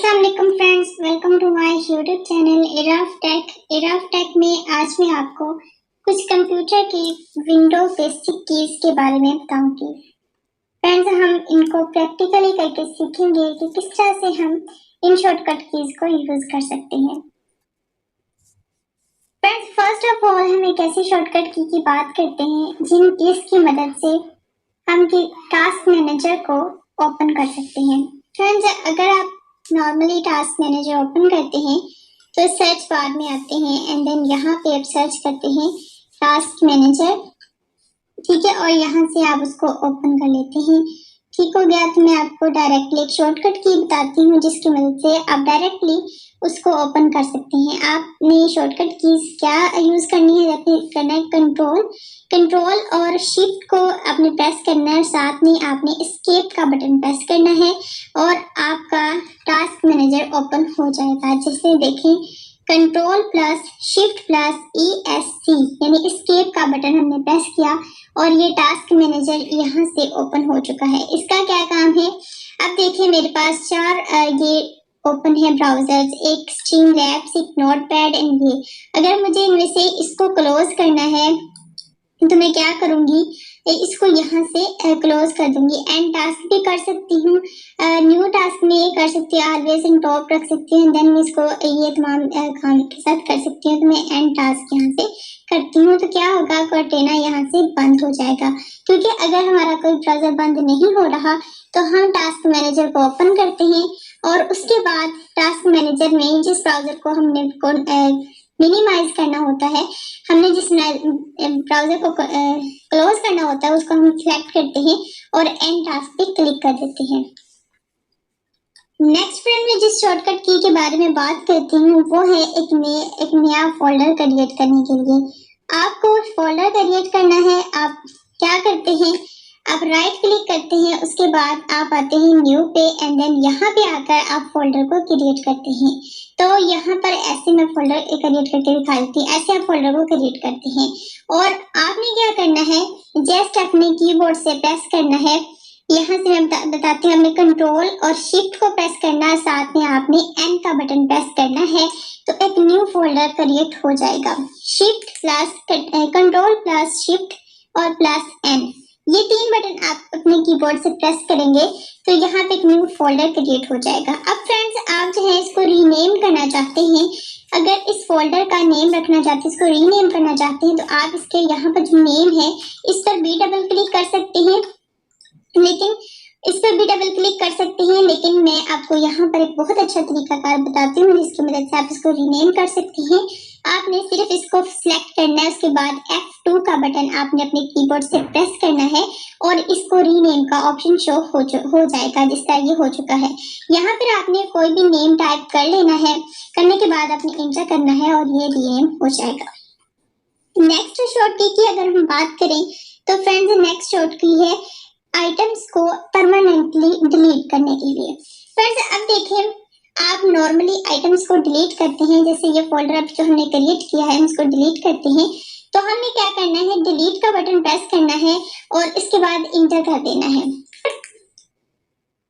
अस्सलाम वालेकुम friends, welcome to my YouTube channel Eraf tech में आज मैं आपको कुछ कंप्यूटर की विंडो बेसिक कीज के बारे में बताऊंगी। फ्रेंड्स, हम इनको प्रैक्टिकली करके सीखेंगे कि किस तरह से हम इन शॉर्टकट कीज को यूज कर सकते हैं। फ्रेंड्स, फर्स्ट ऑफ ऑल हम एक ऐसी शॉर्टकट की बात करते हैं जिन कीज की मदद से हम टास्क मैनेजर को ओपन कर सकते हैं। फ्रेंड्स, अगर आप नॉर्मली टास्क मैनेजर ओपन करते हैं तो सर्च बार में आते हैं एंड देन यहाँ पे आप सर्च करते हैं टास्क मैनेजर, ठीक है, और यहाँ से आप उसको ओपन कर लेते हैं। ठीक हो गया, तो मैं आपको डायरेक्टली एक शॉर्टकट की बताती हूँ जिसकी मदद से आप डायरेक्टली उसको ओपन कर सकते हैं। आपने शॉर्टकट कीज क्या यूज करनी है, करना है कंट्रोल और शिफ्ट को आपने प्रेस करना है, साथ में आपने एस्केप का बटन प्रेस करना है और आपका टास्क मैनेजर ओपन हो जाएगा। जैसे देखें, control plus shift plus ESC यानी एस्केप का बटन हमने प्रेस किया और ये टास्क मैनेजर यहाँ से ओपन हो चुका है। इसका क्या काम है, अब देखिए मेरे पास चार ये ओपन है ब्राउजर्स, एक स्ट्रीमलैब्स, एक नोटपैड एंड ये। अगर मुझे इनमें से इसको क्लोज करना है तो मैं क्या करूंगी, इसको यहाँ से क्लोज कर दूंगी। एंड टास्क भी कर सकती हूँ, न्यू टास्क में कर सकती हूँ, ऑलवेज इन टॉप रख सकती हूँ, देन मैं इसको ये तमाम काम के साथ कर सकती हूँ। तो मैं एंड टास्क यहाँ से करती हूँ तो क्या होगा, कर्टेना यहाँ से बंद हो जाएगा। क्योंकि अगर हमारा कोई ब्राउजर बंद नहीं हो रहा तो हम टास्क मैनेजर को ओपन करते हैं और उसके बाद टास्क मैनेजर में जिस ब्राउजर को हमने मिनिमाइज करना होता है, हमने जिस ब्राउजर को क्लोज करना होता है उसको हम सिलेक्ट करते हैं और एंड टास्क पे क्लिक कर देते हैं। नेक्स्ट फ्रेंड, में जिस शॉर्टकट की के बारे में बात करती हूँ वो है एक नया फोल्डर क्रिएट करने के लिए। आपको फोल्डर क्रिएट करना है, आप क्या करते हैं, आप राइट क्लिक करते हैं, उसके बाद आप आते हैं न्यू पे एंड देन यहाँ पे आकर आप फोल्डर को क्रिएट करते हैं। तो यहाँ पर ऐसे मैं फोल्डर क्रिएट करके दिखा देती हूँ, ऐसे आप फोल्डर को क्रिएट करते हैं और आपने क्या करना है, जस्ट अपने कीबोर्ड से प्रेस करना है। यहाँ से मैं बताती हूँ, हमें कंट्रोल और शिफ्ट को प्रेस करना है, साथ में आपने एन का बटन प्रेस करना है तो एक न्यू फोल्डर क्रिएट हो जाएगा। Shift plus control plus shift और प्लस एन, ये तीन बटन आप अपने कीबोर्ड से प्रेस करेंगे तो यहाँ पे एक न्यू फोल्डर क्रिएट हो जाएगा। अब फ्रेंड्स, आप जो है इसको रीनेम करना चाहते हैं, अगर इस फोल्डर का नेम रखना चाहते हैं, इसको रीनेम करना चाहते हैं तो आप इसके यहाँ पर जो नेम है इस पर भी डबल क्लिक कर सकते हैं, लेकिन इस पर भी डबल क्लिक कर सकते हैं, लेकिन मैं आपको यहाँ पर एक बहुत अच्छा तरीकाकार बताती हूँ जिसकी मदद से आप इसको रीनेम कर सकते हैं। आपने सिर्फ इसको सिलेक्ट करना है, उसके बाद F2 का बटन आपने अपने कीबोर्ड से प्रेस करना है और इसको रीनेम का ऑप्शन शो हो जाएगा, जिस तरह ये हो चुका है। यहाँ पर आपने कोई भी नेम टाइप कर लेना है, करने के बाद आपने एंटर करना है और ये रीनेम हो जाएगा। नेक्स्ट शॉर्टकट की अगर हम बात करें तो फ्रेंड्स, नेक्स्ट शॉर्टकट है आइटम्स को परमानेंटली डिलीट करने के लिए। फ्रेंड्स, अब देखें, आप नॉर्मली आइटम्स को डिलीट करते हैं, जैसे ये फोल्डर अब जो हमने क्रिएट किया है उसको डिलीट करते हैं तो हमें क्या करना है, डिलीट का बटन प्रेस करना है और इसके बाद इंटर कर देना है।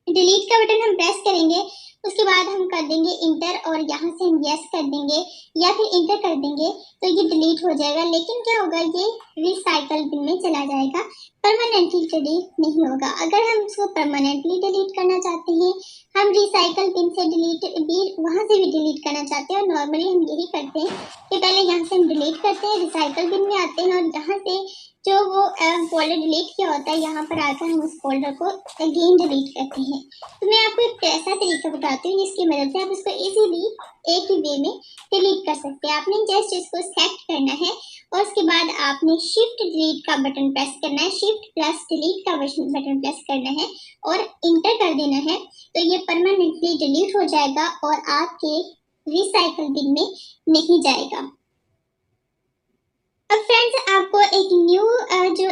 डिलीट का बटन हम प्रेस करेंगे, उसके बाद हम कर देंगे इंटर और यहाँ से हम यस कर देंगे या फिर इंटर कर देंगे तो ये डिलीट हो जाएगा। लेकिन क्या होगा, ये रिसाइकल बिन में चला जाएगा, परमानेंटली डिलीट नहीं होगा। अगर हम इसको परमानेंटली डिलीट करना चाहते हैं, हम रिसाइकल बिन से डिलीट भी वहां से भी डिलीट करना चाहते हैं और नॉर्मली हम यही करते हैं कि पहले यहाँ से हम डिलीट करते हैं, रिसाइकल बिन में आते हैं और यहाँ से जो वो फोल्डर डिलीट किया होता है यहाँ पर आकर हम उस फोल्डर को अगेन डिलीट करते हैं। तो मैं आपको एक ऐसा तरीका बताती हूँ जिसकी मदद से आप इसको इजीली एक ही वे में डिलीट कर सकते हैं। आपने जस्ट इसको सेलेक्ट करना है और उसके बाद आपने शिफ्ट डिलीट का बटन प्रेस करना है, शिफ्ट प्लस डिलीट का बटन प्रेस करना है और इंटर कर देना है तो ये परमानेंटली डिलीट हो जाएगा और आपके रिसाइकल बिन में नहीं जाएगा। अब फ्रेंड्स, आपको एक न्यू जो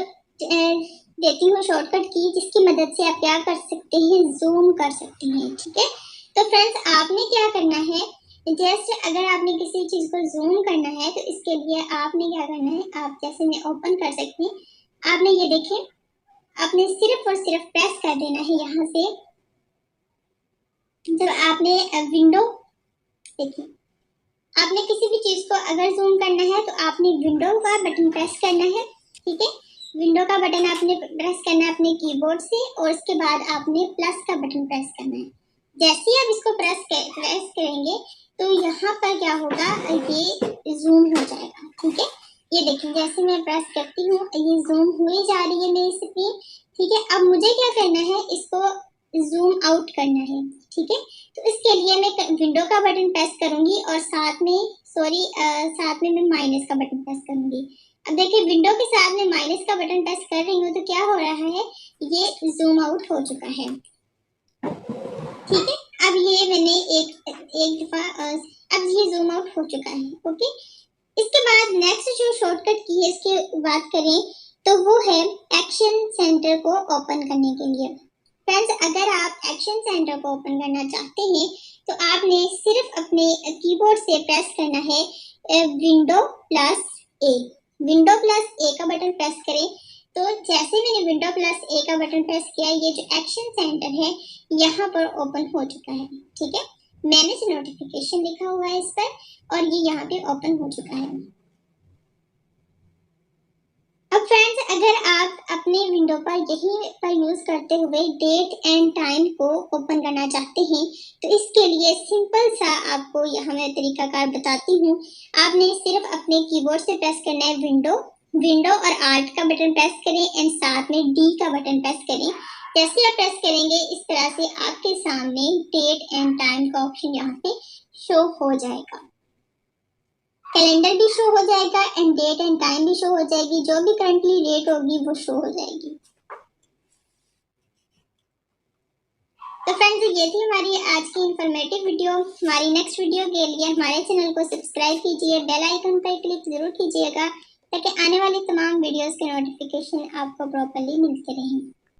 देती हूँ शॉर्टकट की जिसकी मदद से आप क्या कर सकते हैं, जूम कर सकते हैं, ठीक है। तो फ्रेंड्स, आपने क्या करना है, जस्ट अगर आपने किसी चीज को जूम करना है तो इसके लिए आपने क्या करना है, आप जैसे मैं ओपन कर सकती हूँ, आपने ये देखें, आपने सिर्फ और सिर्फ प्रेस कर देना है यहाँ से जब आपने विंडो देखिए, आपने किसी भी चीज को अगर जूम करना है तो आपने विंडो का बटन प्रेस करना है, ठीक है। विंडो का बटन आपने प्रेस करना है अपने कीबोर्ड से और उसके बाद आपने प्लस का बटन प्रेस करना है। जैसे ही आप इसको प्रेस करेंगे तो यहाँ पर क्या होगा, ये जूम हो जाएगा, ठीक है। ये देखिए जैसे मैं प्रेस करती हूँ ये जूम हुई जा रही है मेरी स्क्रीन, ठीक है। अब मुझे क्या करना है, इसको जूम आउट करना है, ठीक है। तो इसके लिए मैं विंडो का बटन प्रेस करूंगी और साथ में साथ में मैं माइनस का बटन प्रेस करूंगी। अब देखिए विंडो के साथ में माइनस का बटन प्रेस कर रही हूँ तो क्या हो रहा है, ये जूम आउट हो चुका है, ठीक है। अब ये मैंने एक दफा अब ये जूम आउट हो चुका है, ओके। इसके बाद नेक्स्ट जो शॉर्टकट की है इसकी बात करें तो वो है एक्शन सेंटर को ओपन करने के लिए। फ्रेंड्स अगर आप एक्शन सेंटर को ओपन करना चाहते हैं तो आपने सिर्फ अपने कीबोर्ड से प्रेस करना है विंडो प्लस ए। विंडो प्लस ए का बटन प्रेस करें तो जैसे मैंने विंडो प्लस ए का बटन प्रेस किया ये जो एक्शन सेंटर है यहाँ पर ओपन हो चुका है, ठीक है। मैनेज नोटिफिकेशन लिखा हुआ है इस पर और ये यहाँ पे ओपन हो चुका है। अब फ्रेंड्स अगर आप अपने विंडो पर यही पर यूज करते हुए डेट एंड टाइम को ओपन करना चाहते हैं तो इसके लिए सिंपल सा आपको यहाँ मैं तरीकाकार बताती हूँ। आपने सिर्फ अपने कीबोर्ड से प्रेस करना है विंडो और आल्ट का बटन प्रेस करें एंड साथ में डी का बटन प्रेस करें। जैसे आप प्रेस करेंगे इस तरह से आपके सामने डेट एंड टाइम का ऑप्शन यहाँ पे शो हो जाएगा। कैलेंडर भी शो हो जाएगा एंड डेट एंड टाइम भी शो हो जाएगी, जो भी करंटली डेट होगी वो शो हो जाएगी। तो फ्रेंड्स ये थी हमारी आज की इंफॉर्मेटिव वीडियो। हमारी नेक्स्ट वीडियो के लिए हमारे चैनल को सब्सक्राइब कीजिए, बेल आइकन पर क्लिक जरूर कीजिएगा ताकि आने वाली तमाम वीडियोस के नोटिफिकेशन आपको प्रॉपर्ली मिलते रहें।